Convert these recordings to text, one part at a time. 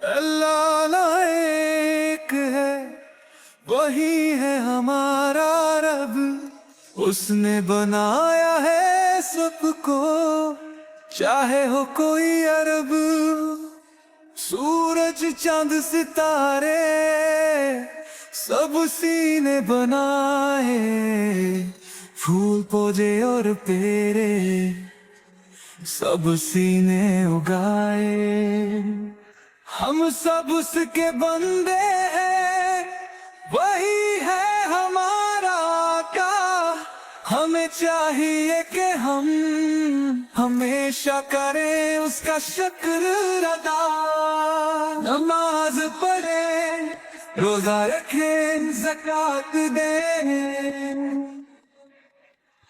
اللہ ایک ہے، وہی ہے ہمارا رب، اس نے بنایا ہے سب کو، چاہے ہو کوئی عرب۔ سورج چاند ستارے سب اسی نے بنائے، پھول پودے اور پیڑے سب اسی نے اگائے۔ ہم سب اس کے بندے ہیں، وہی ہے ہمارا آقا، ہمیں چاہیے کہ ہم ہمیشہ کریں اس کا شکر ادا۔ نماز پڑھیں، روزہ رکھیں، زکوٰۃ دیں،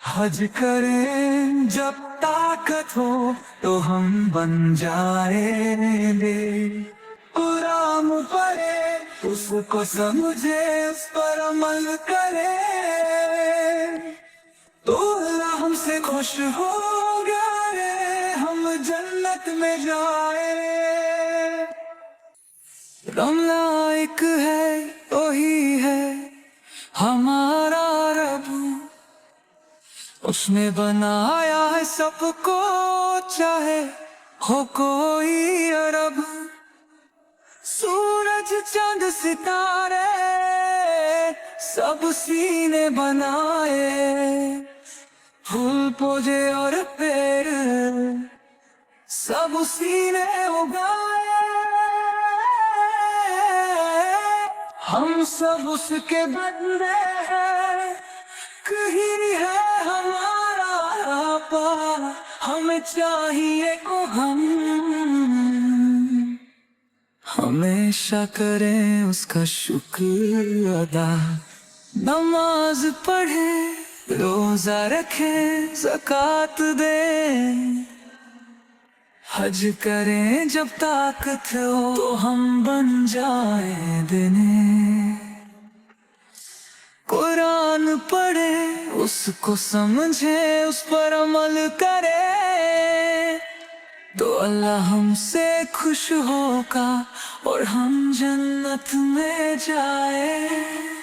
حج کریں، جب طاقت ہو تو ہم بن جائیں گے۔ قرآن پڑھے، اس کو سمجھے، اس پر عمل کرے، تو اللہ ہم سے خوش ہو گئے، ہم جنت میں جائیں۔ اللہ ایک ہے، وہی ہے ہمارا رب، اس نے بنایا ہے سب کو، چاہے ہو کوئی عرب۔ سورج چاند ستارے سب اسی نے بنائے، پھول پودے اور پیڑ سب اسی نے اگائے۔ ہم سب اس کے بندے ہیں، کہیں ہے ہمارا آقا، ہمیں چاہیے کہ ہم ہمیشہ کریں اس کا شکر ادا۔ نماز پڑھیں، روزہ رکھیں، زکوٰۃ دیں، حج کریں، جب طاقت ہو تو ہم بن جائیں دینے۔ قرآن پڑھے، اس کو سمجھے، اس پر عمل کرے، تو اللہ ہم سے خوش ہوگا اور ہم جنت میں جائیں۔